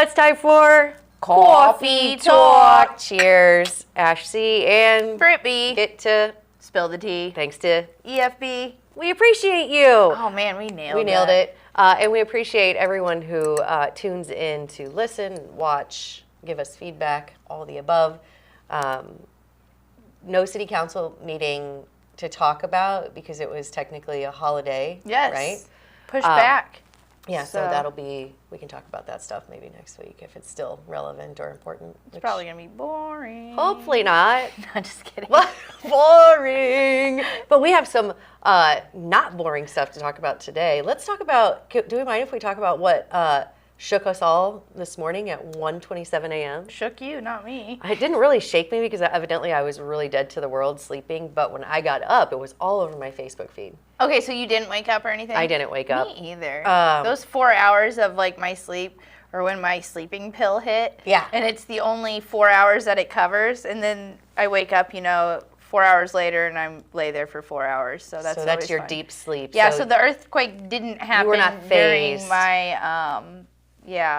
it's time for Coffee Talk. Cheers, Ashley and Brittany. Get to Spill the tea. Thanks to EFB. We appreciate you. Oh man, we nailed it. And we appreciate everyone who tunes in to listen, watch, give us feedback, all the above. No city council meeting to talk about because it was technically a holiday. Yes. Right? Push back. Yeah, so that'll be, we can talk about that stuff maybe next week if it's still relevant or important. It's probably going to be boring. Hopefully not. No, just kidding. Boring. But we have some not boring stuff to talk about today. Let's talk about, do we mind if we talk about what shook us all this morning at 1:27 a.m.? Shook you, not me. It didn't really shake me because evidently I was really dead to the world sleeping, but when I got up, it was all over my Facebook feed. Okay, so you didn't wake up or anything? I didn't wake up. Me either. Those 4 hours of like my sleep or when my sleeping pill hit. Yeah. And it's the only 4 hours that it covers. And then I wake up, 4 hours later and I lay there for 4 hours. So that's your fun. deep sleep. Yeah, so the earthquake didn't happen you were not during phased. my,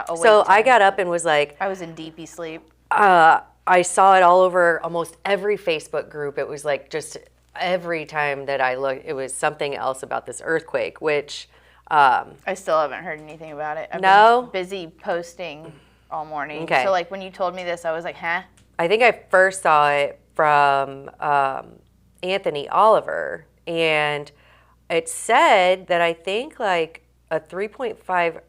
awake So time. I got up and was like, I was in deepy sleep. I saw it all over almost every Facebook group. It was like just every time that I looked, it was something else about this earthquake, which... I still haven't heard anything about it. I've been busy posting all morning. Okay. So like when you told me this, I was like, huh? I think I first saw it from Anthony Oliver, and it said that I think like a 3.5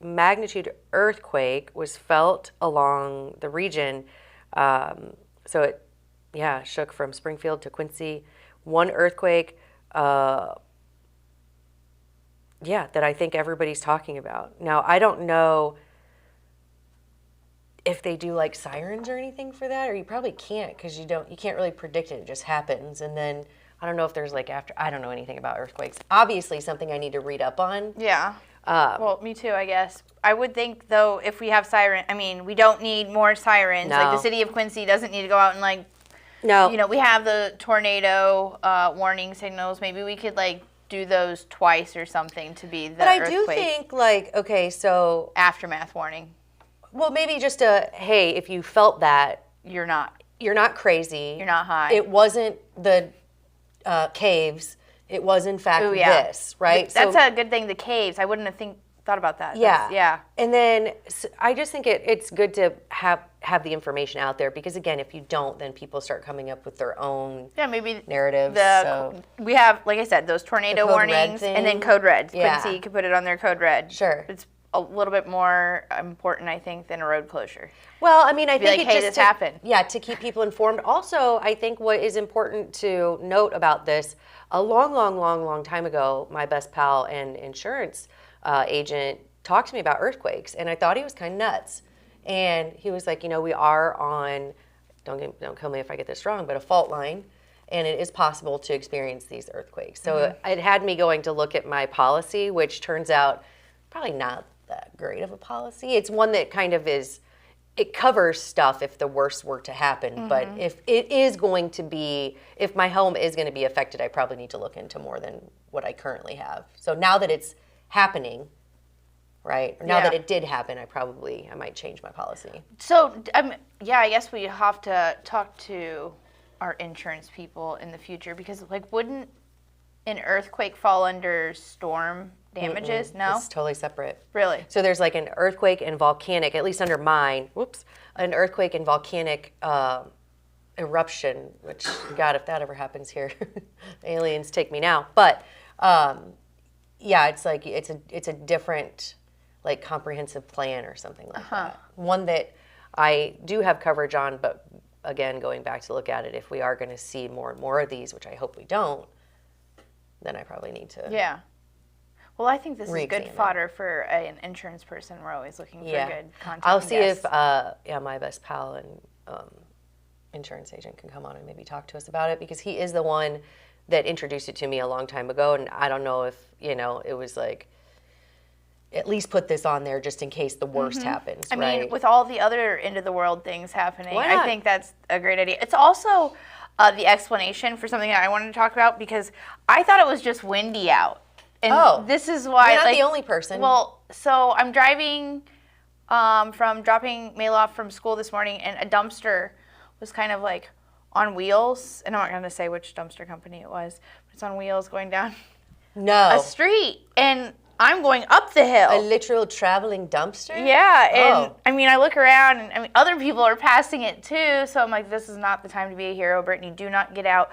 magnitude earthquake was felt along the region. So it, shook from Springfield to Quincy. One earthquake, that I think everybody's talking about. Now, I don't know if they do like sirens or anything for that, or you probably can't because you can't really predict it. It just happens. And then I don't know if there's like I don't know anything about earthquakes. Obviously something I need to read up on. Yeah. Well, me too, I guess. I would think, though, if we have we don't need more sirens. No. Like, the city of Quincy doesn't need to go out and, No. We have the tornado warning signals. Maybe we could, do those twice or something to be the But I earthquake. do think, so... Aftermath warning. Well, maybe just hey, if you felt that... You're not crazy. You're not high. It wasn't the caves. It was, in fact, this, right? That's a good thing, the caves. I wouldn't have thought about that. Yeah. And then I just think it's good to have the information out there because, again, if you don't, then people start coming up with their own maybe narratives. We have, like I said, those tornado warnings and then code red. Yeah. Quincy could put it on their code red. Sure. It's a little bit more important, I think, than a road closure. Well, I mean, I think this happened. Yeah, to keep people informed. Also, I think what is important to note about this, a long time ago, my best pal and insurance agent talked to me about earthquakes, and I thought he was kind of nuts. And he was like, we are on, don't kill me if I get this wrong, but a fault line, and it is possible to experience these earthquakes. So it had me going to look at my policy, which turns out probably not that great of a policy. It's one that kind of it covers stuff if the worst were to happen, but if my home is going to be affected, I probably need to look into more than what I currently have. So now that it's happening, right? Or now that it did happen, I might change my policy. So, I guess we have to talk to our insurance people in the future because, wouldn't an earthquake fall under storm damages? No? It's totally separate. Really? So there's like an earthquake and volcanic, at least under mine, an earthquake and volcanic eruption, which, God, if that ever happens here, aliens take me now. But, it's like, it's a different, comprehensive plan or something like that. One that I do have coverage on, but again, going back to look at it, if we are going to see more and more of these, which I hope we don't, then I probably need to. Yeah. Well, I think this is good fodder for an insurance person. We're always looking for good content. I'll see if my best pal and insurance agent can come on and maybe talk to us about it because he is the one that introduced it to me a long time ago, and I don't know if it was like at least put this on there just in case the worst happens. I mean, with all the other end of the world things happening, Why not? I think that's a great idea. It's also the explanation for something that I wanted to talk about because I thought it was just windy out. And this is why, you're not the only person. Well, so I'm driving from dropping mail off from school this morning, and a dumpster was kind of like on wheels, and I'm not going to say which dumpster company it was, but it's on wheels going down a street, and I'm going up the hill. A literal traveling dumpster? Yeah, and I mean, I look around, and I mean, other people are passing it too, so I'm like, this is not the time to be a hero, Brittany. Do not get out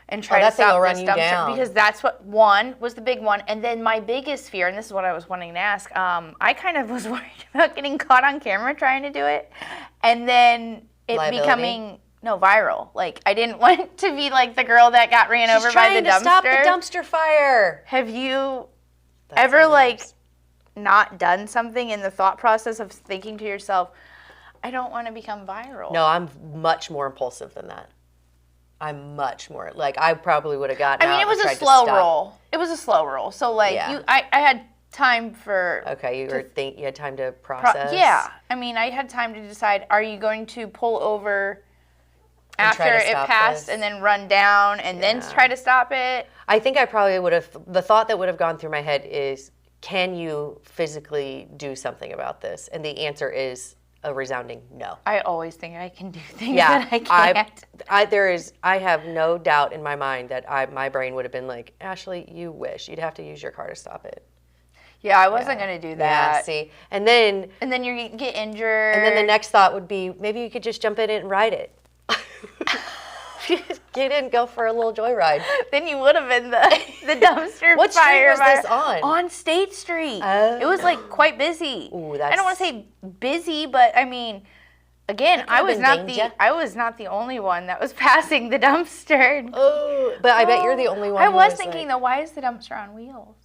and try to stop this dumpster, because that's what was the big one. And then my biggest fear, and this is what I was wanting to ask, I kind of was worried about getting caught on camera trying to do it, and then it becoming viral. Like, I didn't want to be like the girl that got ran over by the dumpster. She's trying to stop the dumpster fire. Have you ever like not done something in the thought process of thinking to yourself, I don't want to become viral? No, I'm much more impulsive than that. I'm much more, like, I probably would have gotten out. I mean, it was a slow roll. It was a slow roll. So, like, I had time for... Okay, you had time to process? Yeah. I mean, I had time to decide, are you going to pull over after it passed and then run down and then try to stop it? I think I probably would have, the thought that would have gone through my head is, can you physically do something about this? And the answer is a resounding no. I always think I can do things that I can't. I have no doubt in my mind that my brain would have been like, Ashley, you wish. You'd have to use your car to stop it. Yeah, I wasn't going to do that. Yeah, see. And then you get injured. And then the next thought would be, maybe you could just jump in it and ride it. Get in, go for a little joyride. Then you would have been the dumpster What fire. street was this on? On State Street. Oh. It was like quite busy. Ooh, I don't want to say busy, but I mean, again, I was not the only one that was passing the dumpster. Oh, but I bet you're the only one. I was thinking though, why is the dumpster on wheels?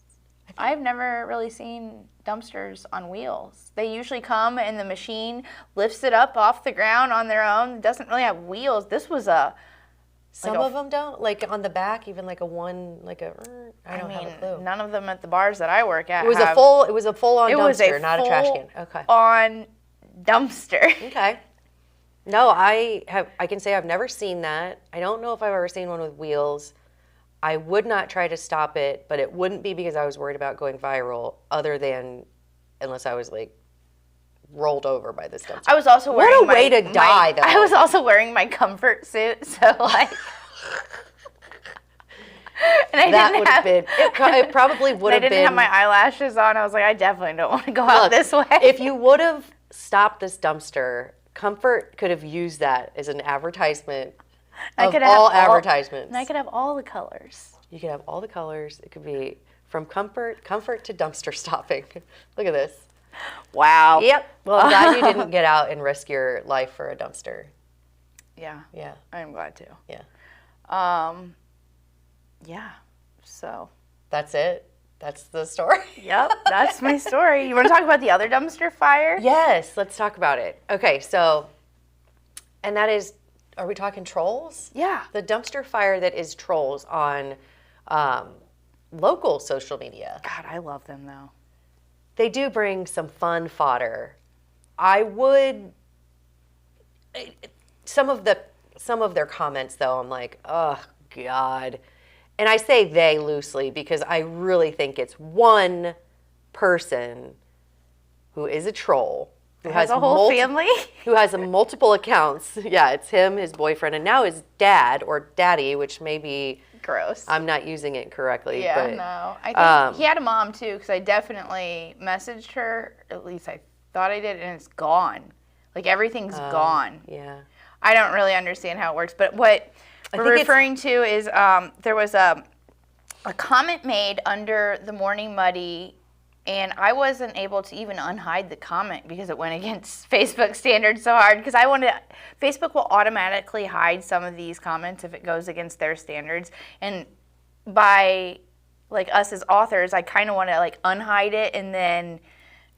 I've never really seen dumpsters on wheels. They usually come and the machine lifts it up off the ground on their own. It doesn't really have wheels. This was Some of them don't, like on the back, even like I don't have a clue. None of them at the bars that I work at. It was a full-on dumpster, not a trash can. Okay. On dumpster. Okay. No, I can say I've never seen that. I don't know if I've ever seen one with wheels. I would not try to stop it, but it wouldn't be because I was worried about going viral, other than unless I was like rolled over by this dumpster. I was also wearing way to die, though. I was also wearing my comfort suit, so like. And it probably would have been. I didn't have my eyelashes on. I was like, I definitely don't want to go out this way. If you would have stopped this dumpster, Comfort could have used that as an advertisement of all advertisements. And I could have all the colors. You could have all the colors. It could be from comfort to dumpster stopping. Look at this. Wow. Yep. Well, I'm glad you didn't get out and risk your life for a dumpster. Yeah. Yeah. I'm glad to. Yeah. Yeah. So. That's it? That's the story? Yep. That's my story. You want to talk about the other dumpster fire? Yes. Let's talk about it. Okay. So, and that is, are we talking trolls? Yeah. The dumpster fire that is trolls on local social media. God, I love them though. They do bring some fun fodder. I would, some of their comments though, I'm like, oh God. And I say they loosely because I really think it's one person who is a troll. Who has a whole family? Who has multiple accounts. Yeah, it's him, his boyfriend, and now his dad or daddy, which may be gross. I'm not using it correctly. Yeah, but, no. I think he had a mom too, because I definitely messaged her. At least I thought I did, and it's gone. Like everything's gone. Yeah. I don't really understand how it works, but what we're referring to is there was a comment made under the Morning Muddy. And I wasn't able to even unhide the comment because it went against Facebook standards so hard. Because Facebook will automatically hide some of these comments if it goes against their standards. And by like us as authors, I kind of want to like unhide it and then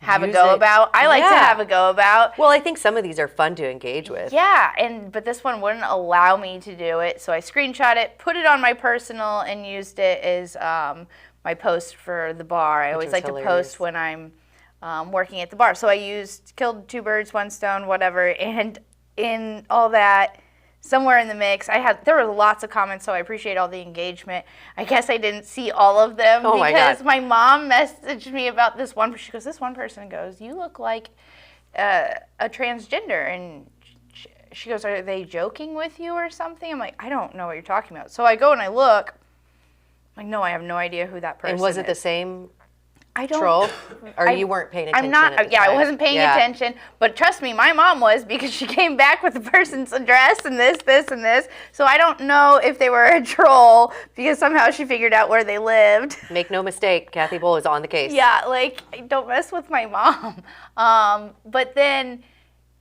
have a go about. I like to have a go about. Well, I think some of these are fun to engage with. Yeah, but this one wouldn't allow me to do it. So I screenshot it, put it on my personal, and used it as my post for the bar. I always like to post when I'm working at the bar. So I killed two birds, one stone, whatever. And in all that, somewhere in the mix, there were lots of comments, so I appreciate all the engagement. I guess I didn't see all of them because my mom messaged me about this one. She goes, this one person goes, you look like a transgender, and she goes, are they joking with you or something? I'm like, I don't know what you're talking about. So I go and I look. I'm like, no, I have no idea who that person is. And was it the same I don't, troll? Or you weren't paying attention? I'm not, at the yeah, time? I wasn't paying attention. But trust me, my mom was, because she came back with the person's address and this, and this. So I don't know if they were a troll, because somehow she figured out where they lived. Make no mistake, Kathy Bull is on the case. Yeah, like, don't mess with my mom. But then,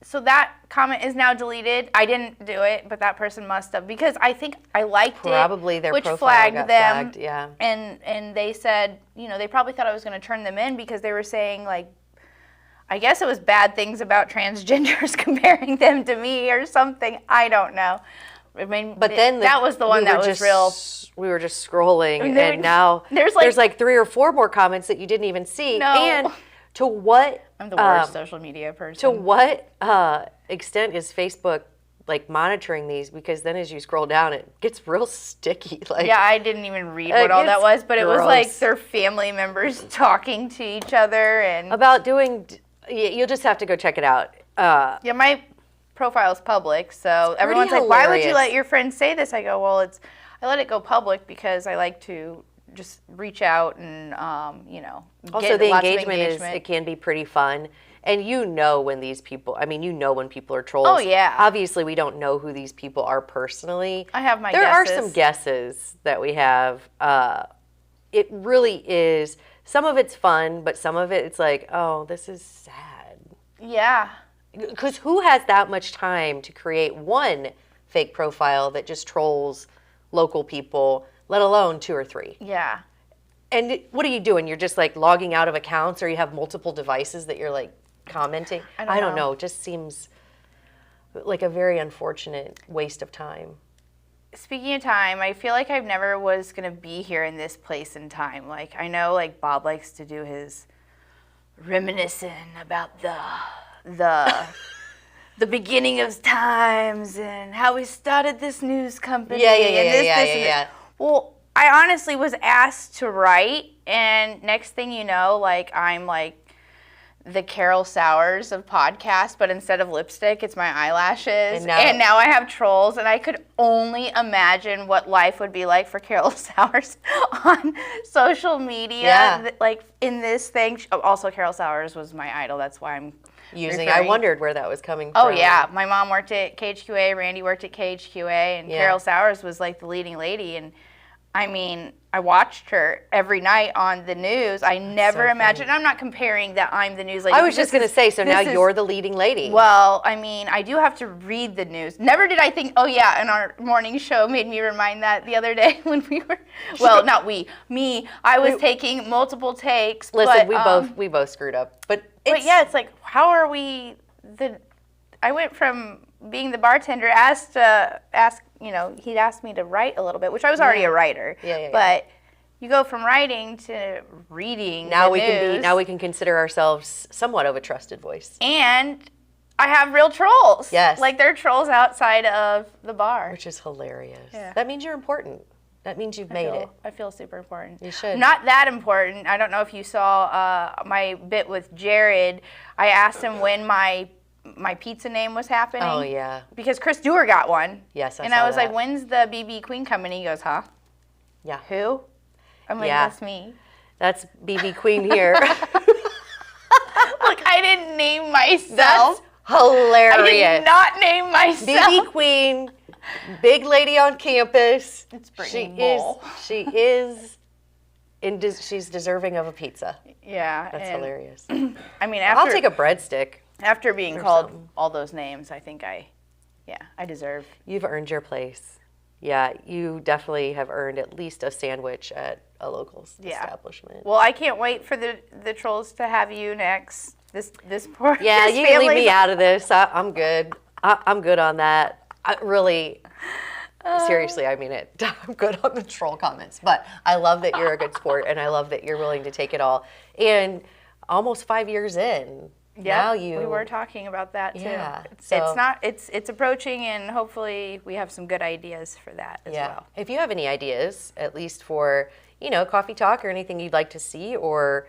so that comment is now deleted. I didn't do it, but that person must have, because I think I liked Probably it, their which profile flagged got them. flagged, yeah. And they said, you know, they probably thought I was going to turn them in because they were saying, like, I guess it was bad things about transgenders, comparing them to me or something. I don't know. I mean, but then that was the one that was real. We were just scrolling, and now there's like 3 or 4 more comments that you didn't even see. No. And to what? I'm the worst social media person. To what extent is Facebook like monitoring these? Because then as you scroll down, it gets real sticky. Like, yeah, I didn't even read what all that was, but it was like their family members talking to each other and about doing. You'll just have to go check it out. Yeah, my profile is public, so everyone's like, "Why would you let your friends say this?" I go, "Well, I let it go public because I like to just reach out and you know." Also, the engagement it can be pretty fun. And you know when these people, I mean, you know when people are trolls. Oh, yeah. Obviously, we don't know who these people are personally. I have my guesses. There are some guesses that we have. It really is, some of it's fun, but some of it's like, oh, this is sad. Yeah. Because who has that much time to create one fake profile that just trolls local people, let alone 2 or 3? Yeah. And what are you doing? You're just like logging out of accounts, or you have multiple devices that you're like commenting? I don't know. It just seems like a very unfortunate waste of time. Speaking of time, I feel like I never was going to be here in this place in time. Like, I know like Bob likes to do his reminiscing about the beginning of times and how we started this news company. Yeah. Well, I honestly was asked to write, and next thing you know, like, I'm like the Carol Sowers of podcasts, but instead of lipstick, it's my eyelashes. And now I have trolls, and I could only imagine what life would be like for Carol Sowers on social media. Yeah. Like, in this thing. Also, Carol Sowers was my idol. That's why I'm using. I wondered where that was coming from. Oh, yeah. My mom worked at KHQA, Randy worked at KHQA, and Carol Sowers was like the leading lady. And I mean, I watched her every night on the news. I never imagined. I'm not comparing that I'm the news lady. I was just going to say, so now you're the leading lady. Well, I mean, I do have to read the news. Never did I think, oh yeah, and our morning show made me remind that the other day when we were, well, not we, me. I was taking multiple takes. Listen, we both screwed up. But yeah, it's like, how are we I went from being the bartender you know, he'd asked me to write a little bit, which I was already a writer. Yeah. But you go from writing to reading. Now we can consider ourselves somewhat of a trusted voice. And I have real trolls. Yes. Like, they're trolls outside of the bar. Which is hilarious. Yeah. That means you're important. That means you've made it. I feel super important. You should. Not that important. I don't know if you saw my bit with Jared. I asked him when my pizza name was happening. Oh, yeah. Because Chris Dewar got one. Yes, And I was like, when's the BB Queen coming? He goes, huh? Yeah. Who? I'm like, that's me. That's BB Queen here. Look, I didn't name myself. That's hilarious. I did not name myself. BB Queen, big lady on campus. It's Brittany. She's deserving of a pizza. Yeah. That's hilarious. I mean, I'll take a breadstick. After being called all those names, I think I deserve. You've earned your place. Yeah, you definitely have earned at least a sandwich at a local establishment. Well, I can't wait for the trolls to have you next. This poor Yeah, this you can leave me out of this. I'm good. I'm good on that. I really, seriously, I mean it. I'm good on the troll comments, but I love that you're a good sport, and I love that you're willing to take it all. And almost 5 years in. Yeah, we were talking about that too. Yeah, it's approaching, and hopefully we have some good ideas for that as well. If you have any ideas, at least for, Coffee Talk or anything you'd like to see, or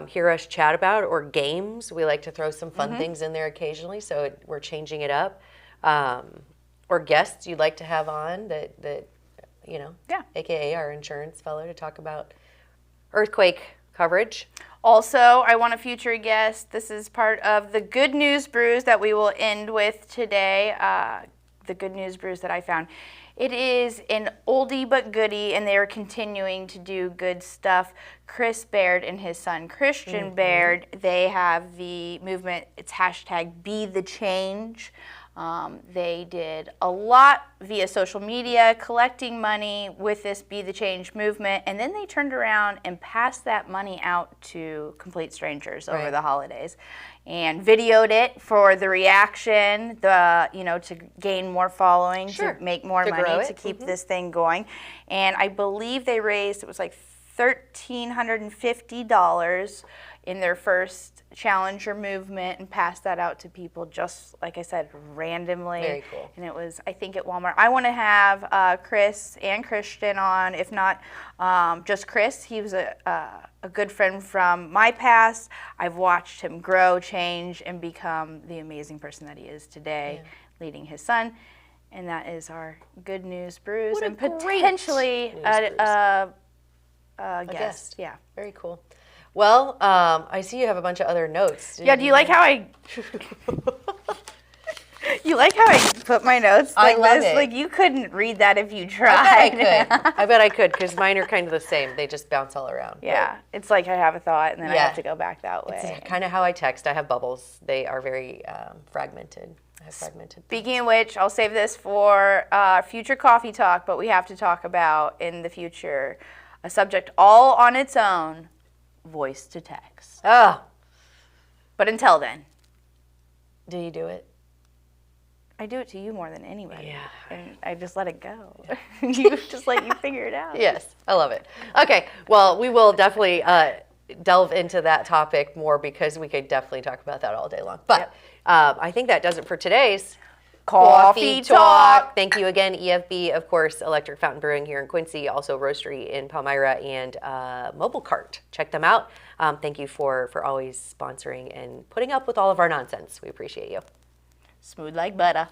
hear us chat about, or games. We like to throw some fun things in there occasionally, so we're changing it up. Or guests you'd like to have on that AKA our insurance fellow, to talk about earthquake coverage. Also, I want a future guest. This is part of the Good News Brews that we will end with today. The Good News Brews that I found. It is an oldie but goodie, and they are continuing to do good stuff. Chris Baird and his son Christian Baird, they have the movement, it's hashtag Be the Change. They did a lot via social media, collecting money with this Be the Change movement, and then they turned around and passed that money out to complete strangers over the holidays, and videoed it for the reaction, to gain more following, to make more money, to keep this thing going. And I believe they raised, it was like $1,350 in their first Challenger movement, and passed that out to people, just like I said, randomly. Very cool. And it was, I think, at Walmart. I want to have Chris and Christian on, if not just Chris. He was a good friend from my past. I've watched him grow, change, and become the amazing person that he is today, leading his son. And that is our Good News Brews, and potentially a guest. Yeah. Very cool. Well, I see you have a bunch of other notes. Do you like how I... You like how I put my notes like I love this? it. Like, you couldn't read that if you tried. I bet I could, because mine are kind of the same. They just bounce all around. Yeah. It's like I have a thought, and then I have to go back that way. It's kind of how I text. I have bubbles. They are very fragmented. I have fragmented. Speaking of which, I'll save this for future coffee talk, but we have to talk about, in the future, a subject all on its own: voice to text. Oh. But until then. Do you do it? I do it to you more than anybody. Yeah. And I just let it go. You just let you figure it out. Yes, I love it. Okay, well, we will definitely delve into that topic more, because we could definitely talk about that all day long. But I think that does it for today's Coffee Talk. Thank you again, EFB, of course, Electric Fountain Brewing here in Quincy, also Roastery in Palmyra, and Mobile Cart. Check them out. Thank you for always sponsoring and putting up with all of our nonsense. We appreciate you. Smooth like butter.